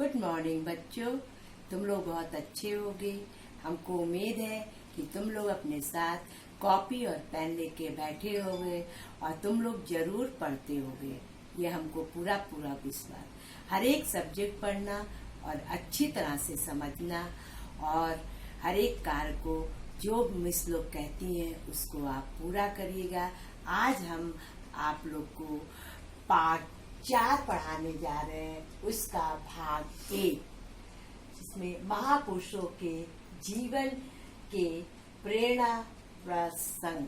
Good morning बच्चों, तुम लोग बहुत अच्छे होगे। हमको उम्मीद है कि तुम लोग अपने साथ कॉपी और पेन लेके बैठे होगे और तुम लोग जरूर पढ़ते होगे। ये हमको पूरा पूरा विश्वास। हर एक सब्जेक्ट पढ़ना और अच्छी तरह से समझना और हर एक कार्य को जो मिस लोग कहती हैं उसको आप पूरा करिएगा। आज हम आप लोग को पाठ 4 पढ़ाने जा रहे हैं, उसका भाग 1, जिसमें महापुरुषों के जीवन के प्रेरणा प्रसंग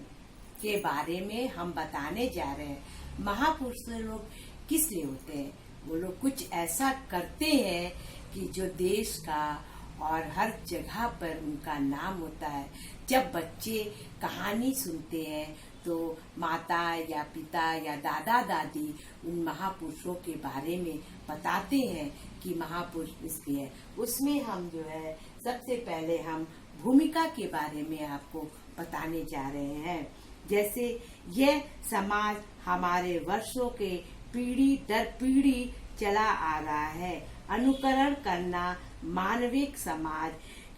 के बारे में हम बताने जा रहे हैं। महापुरुष लोग किस लिए होते हैं? वो लोग कुछ ऐसा करते हैं कि जो देश का और हर जगह पर उनका नाम होता है। जब बच्चे कहानी सुनते हैं तो माता या पिता या दादा दादी उन महापुरुषों के बारे में बताते हैं कि महापुरुष इसके है। उसमें हम जो है सबसे पहले हम भूमिका के बारे में आपको बताने जा रहे हैं। जैसे यह समाज हमारे वर्षों के पीढ़ी दर पीढ़ी चला आ रहा है। अनुकरण करना मानविक समाज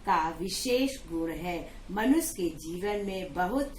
का विशेष गुण है। मनुष्य के जीवन में बहुत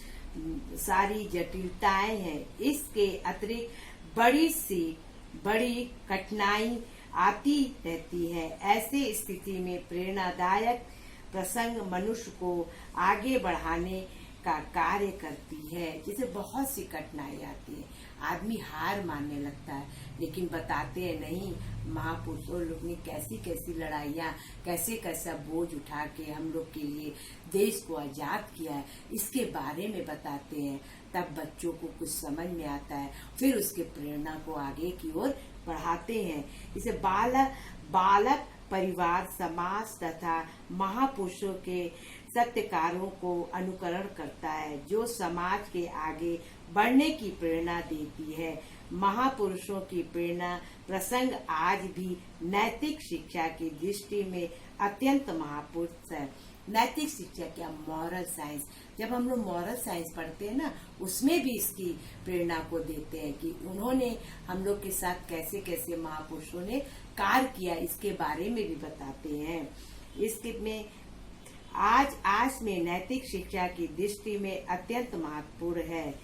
सारी जटिलताएं हैं। इसके अतिरिक्त बड़ी सी बड़ी कठिनाई आती रहती है। ऐसे स्थिति में प्रेरणादायक प्रसंग मनुष्य को आगे बढ़ाने का कार्य करती है। जैसे बहुत सी कठिनाई आती है, आदमी हार मानने लगता है, लेकिन बताते हैं नहीं, महापुरुषों लोग ने कैसी कैसी लड़ाइयाँ, कैसे कैसा बोझ उठा के हम लोग के लिए देश को आजाद किया है, इसके बारे में बताते हैं। तब बच्चों को कुछ समझ में आता है, फिर उसके प्रेरणा को आगे की ओर बढ़ाते हैं। इसे बालक परिवार, समाज तथा महापुरुषों के सत्यकारों को अनुकरण करता है, जो समाज के आगे बढ़ने की प्रेरणा देती है। महापुरुषों की प्रेरणा प्रसंग आज भी नैतिक शिक्षा की दृष्टि में अत्यंत महत्वपूर्ण है। नैतिक शिक्षा क्या? Moral science. जब हम लोग मॉरल साइंस पढ़ते हैं ना, उसमें भी इसकी प्रेरणा को देते हैं कि उन्होंने हम लोग के साथ कैसे कैसे महापुरुषों ने कार्य किया, इसके बारे में भी बताते हैं। इसके में आज में नैतिक शिक्षा की दृष्टि में अत्यंत महत्वपूर्ण है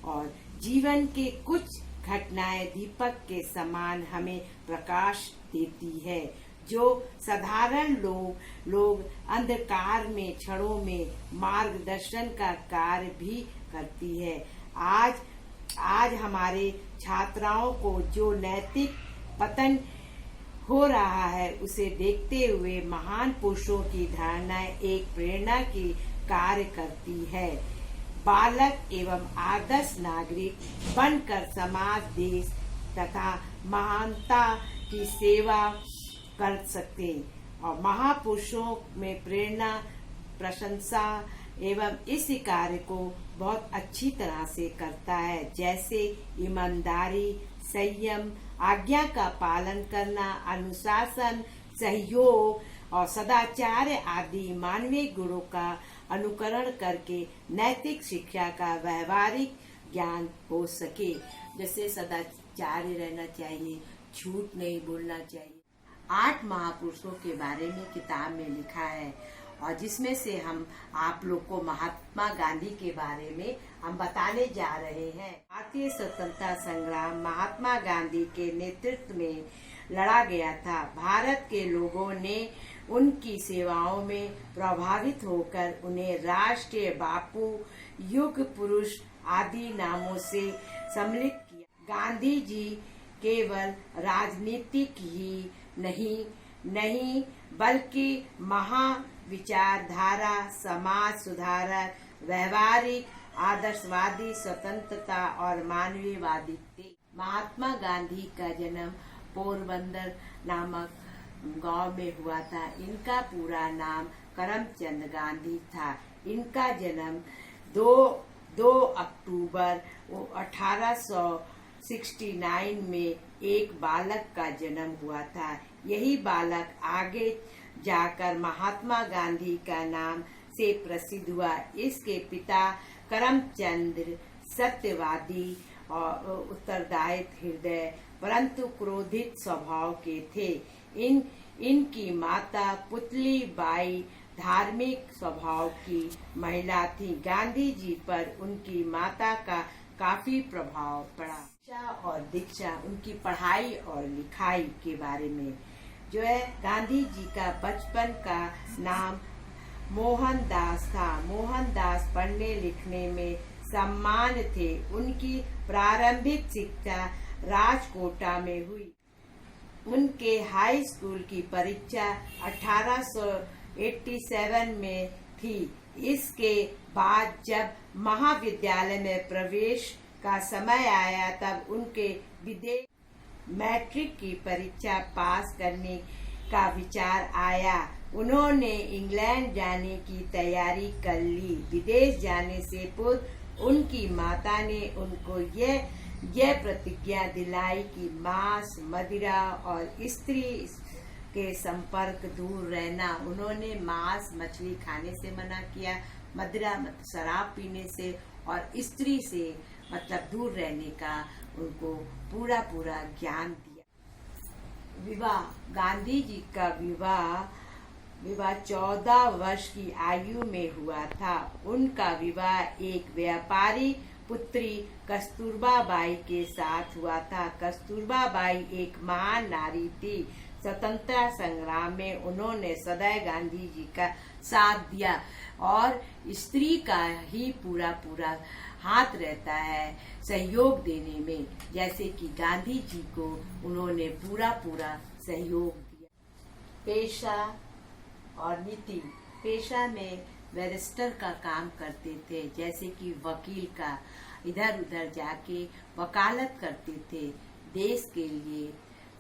और जीवन के कुछ घटनाएं दीपक के समान हमें प्रकाश देती है, जो साधारण लोग अंधकार में क्षणों में मार्गदर्शन का कार्य भी करती है। आज हमारे छात्राओं को जो नैतिक पतन हो रहा है, उसे देखते हुए महान पुरुषों की धारणाएं एक प्रेरणा की कार्य करती है। बालक एवं आदर्श नागरिक बनकर समाज, देश तथा महानता की सेवा कर सकते और महापुरुषों में प्रेरणा, प्रशंसा एवं इस कार्य को बहुत अच्छी तरह से करता है। जैसे ईमानदारी, संयम, आज्ञा का पालन करना, अनुशासन, सहयोग और सदाचार आदि मानवीय गुणों का अनुकरण करके नैतिक शिक्षा का व्यवहारिक ज्ञान हो सके। जैसे सदाचार्य रहना चाहिए, झूठ नहीं बोलना चाहिए। 8 महापुरुषों के बारे में किताब में लिखा है और जिसमें से हम आप लोग को महात्मा गांधी के बारे में हम बताने जा रहे हैं। भारतीय स्वतंत्रता संग्राम महात्मा गांधी के नेतृत्व में लड़ा गया था। भारत के लोगों ने उनकी सेवाओं में प्रभावित होकर उन्हें राष्ट्रीय बापू, युग पुरुष आदि नामों से सम्मिलित किया। गांधी जी केवल राजनीतिक ही नहीं बल्कि महाविचारधारा, समाज सुधारक, व्यवहारिक, आदर्शवादी, स्वतंत्रता और मानवीयवादी थे। महात्मा गांधी का जन्म पोरबंदर नामक गांव में हुआ था। इनका पूरा नाम करमचंद गांधी था। इनका जन्म 2 अक्टूबर 1869 में एक बालक का जन्म हुआ था। यही बालक आगे जाकर महात्मा गांधी का नाम से प्रसिद्ध हुआ। इसके पिता करमचंद सत्यवादी और उत्तरदायित्व हृदय परंतु क्रोधित स्वभाव के थे। इनकी माता पुतली बाई धार्मिक स्वभाव की महिला थी। गांधी जी पर उनकी माता का काफी प्रभाव पड़ा। शिक्षा और दीक्षा, उनकी पढ़ाई और लिखाई के बारे में जो है, गांधी जी का बचपन का नाम मोहनदास था। मोहनदास पढ़ने लिखने में सम्मान थे। उनकी प्रारंभिक शिक्षा राजकोटा में हुई। उनके हाई स्कूल की परीक्षा 1887 में थी। इसके बाद जब महाविद्यालय में प्रवेश का समय आया तब उनके विदेश मैट्रिक की परीक्षा पास करने का विचार आया। उन्होंने इंग्लैंड जाने की तैयारी कर ली। विदेश जाने से पूर्व उनकी माता ने उनको यह प्रतिज्ञा दिलाई कि मांस, मदिरा और स्त्री के संपर्क दूर रहना। उन्होंने मांस मछली खाने से मना किया, मदिरा शराब पीने से और स्त्री से मतलब दूर रहने का उनको पूरा ज्ञान दिया। विवाह, गांधी जी का विवाह 14 वर्ष की आयु में हुआ था। उनका विवाह एक व्यापारी पुत्री कस्तूरबा बाई के साथ हुआ था। कस्तूरबा बाई एक महान नारी थी। स्वतंत्रता संग्राम में उन्होंने सदैव गांधी जी का साथ दिया और स्त्री का ही पूरा हाथ रहता है सहयोग देने में, जैसे कि गांधी जी को उन्होंने पूरा सहयोग दिया। पेशा और नीति, पेशा में बैरिस्टर का काम करते थे, जैसे कि वकील का, इधर उधर जाके वकालत करते थे, देश के लिए,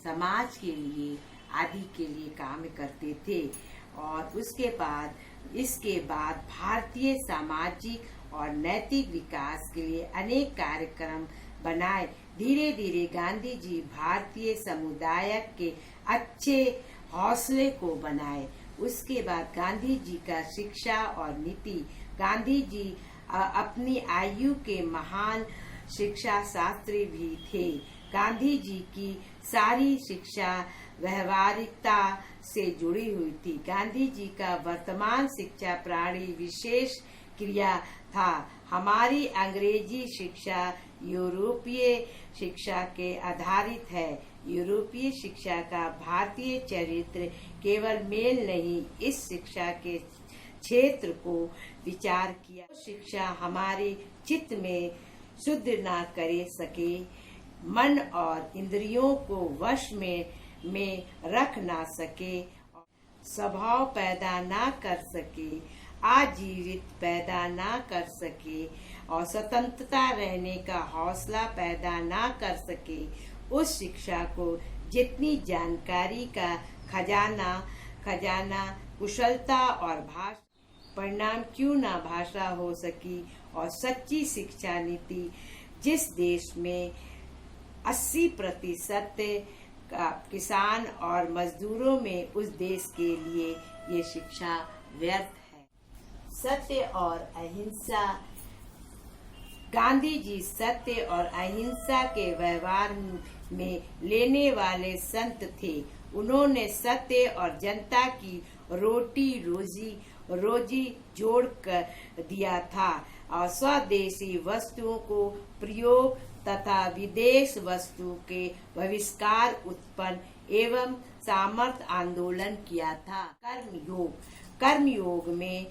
समाज के लिए आदि के लिए काम करते थे। और इसके बाद भारतीय सामाजिक और नैतिक विकास के लिए अनेक कार्यक्रम बनाए। धीरे धीरे गांधी जी भारतीय समुदाय के अच्छे हौसले को बनाए। उसके बाद गांधी जी का शिक्षा और नीति, गांधी जी अपनी आयु के महान शिक्षा शास्त्री भी थे। गांधी जी की सारी शिक्षा व्यवहारिकता से जुड़ी हुई थी। गांधी जी का वर्तमान शिक्षा प्रणाली विशेष क्रिया था। हमारी अंग्रेजी शिक्षा यूरोपीय शिक्षा के आधारित है। यूरोपीय शिक्षा का भारतीय चरित्र केवल मेल नहीं, इस शिक्षा के क्षेत्र को विचार किया। शिक्षा हमारे चित्त में शुद्ध ना करे सके, मन और इंद्रियों को वश में रख ना सके, स्वभाव पैदा ना कर सके, आजीवित पैदा ना कर सके और स्वतंत्रता रहने का हौसला पैदा ना कर सके, उस शिक्षा को जितनी जानकारी का खजाना कुशलता और परिणाम क्यों ना भाषा हो सकी। और सच्ची शिक्षा नीति, जिस देश में 80% का किसान और मजदूरों में, उस देश के लिए ये शिक्षा व्यर्थ है। सत्य और अहिंसा, गांधी जी सत्य और अहिंसा के व्यवहार में लेने वाले संत थे। उन्होंने सत्य और जनता की रोजी जोड़ कर दिया था और स्वदेशी वस्तुओं को प्रयोग तथा विदेश वस्तु के बहिष्कार उत्पन्न एवं सामर्थ्य आंदोलन किया था। कर्मयोग में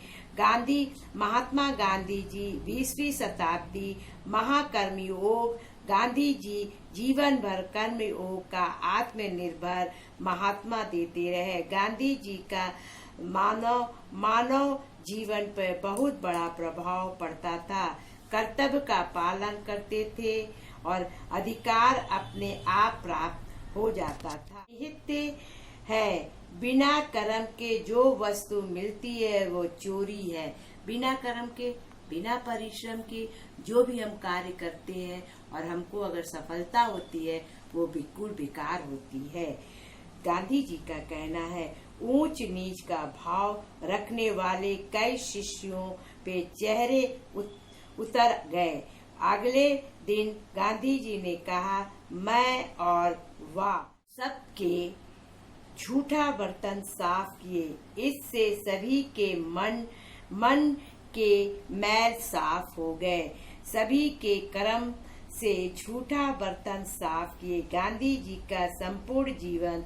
महात्मा गांधी जी 20वीं शताब्दी महाकर्मयोग, गांधी जी जीवन भर कर्मयोग का आत्मनिर्भर महात्मा देते रहे। गांधी जी का मानव जीवन पर बहुत बड़ा प्रभाव पड़ता था। कर्तव्य का पालन करते थे और अधिकार अपने आप प्राप्त हो जाता था। निहित है, बिना कर्म के जो वस्तु मिलती है वो चोरी है। बिना कर्म के, बिना परिश्रम के जो भी हम कार्य करते हैं और हमको अगर सफलता होती है वो बिल्कुल बेकार होती है। गांधी जी का कहना है, ऊंच नीच का भाव रखने वाले कई शिष्यों पे चेहरे उतर गए। अगले दिन गांधी जी ने कहा, मैं और वाह सबके झूठा बर्तन साफ किए, इससे सभी के मन के मैल साफ हो गए। सभी के कर्म से झूठा बर्तन साफ किए। गांधी जी का संपूर्ण जीवन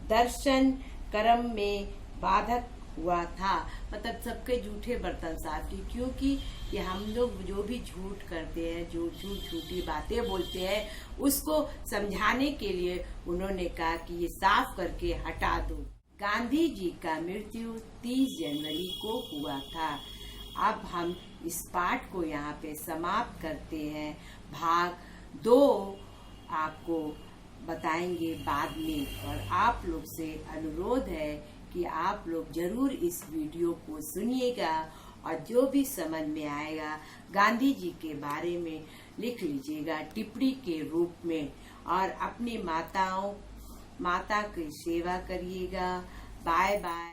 दर्शन कर्म में बाधक हुआ था। मतलब सबके झूठे बर्तन साफ किए, क्योंकि ये हम लोग जो भी झूठ करते हैं, जो झूठी बातें बोलते हैं, उसको समझाने के लिए उन्होंने कहा कि ये साफ करके हटा दो। गांधी जी का मृत्यु 30 जनवरी को हुआ था। अब हम इस पाठ को यहाँ पे समाप्त करते हैं। भाग 2 आपको बताएंगे बाद में, और आप लोग से अनुरोध है कि आप लोग जरूर इस वीडियो को सुनिएगा और जो भी समझ में आएगा गांधी जी के बारे में लिख लीजिएगा टिप्पणी के रूप में, और अपनी माता की सेवा करिएगा। Bye bye.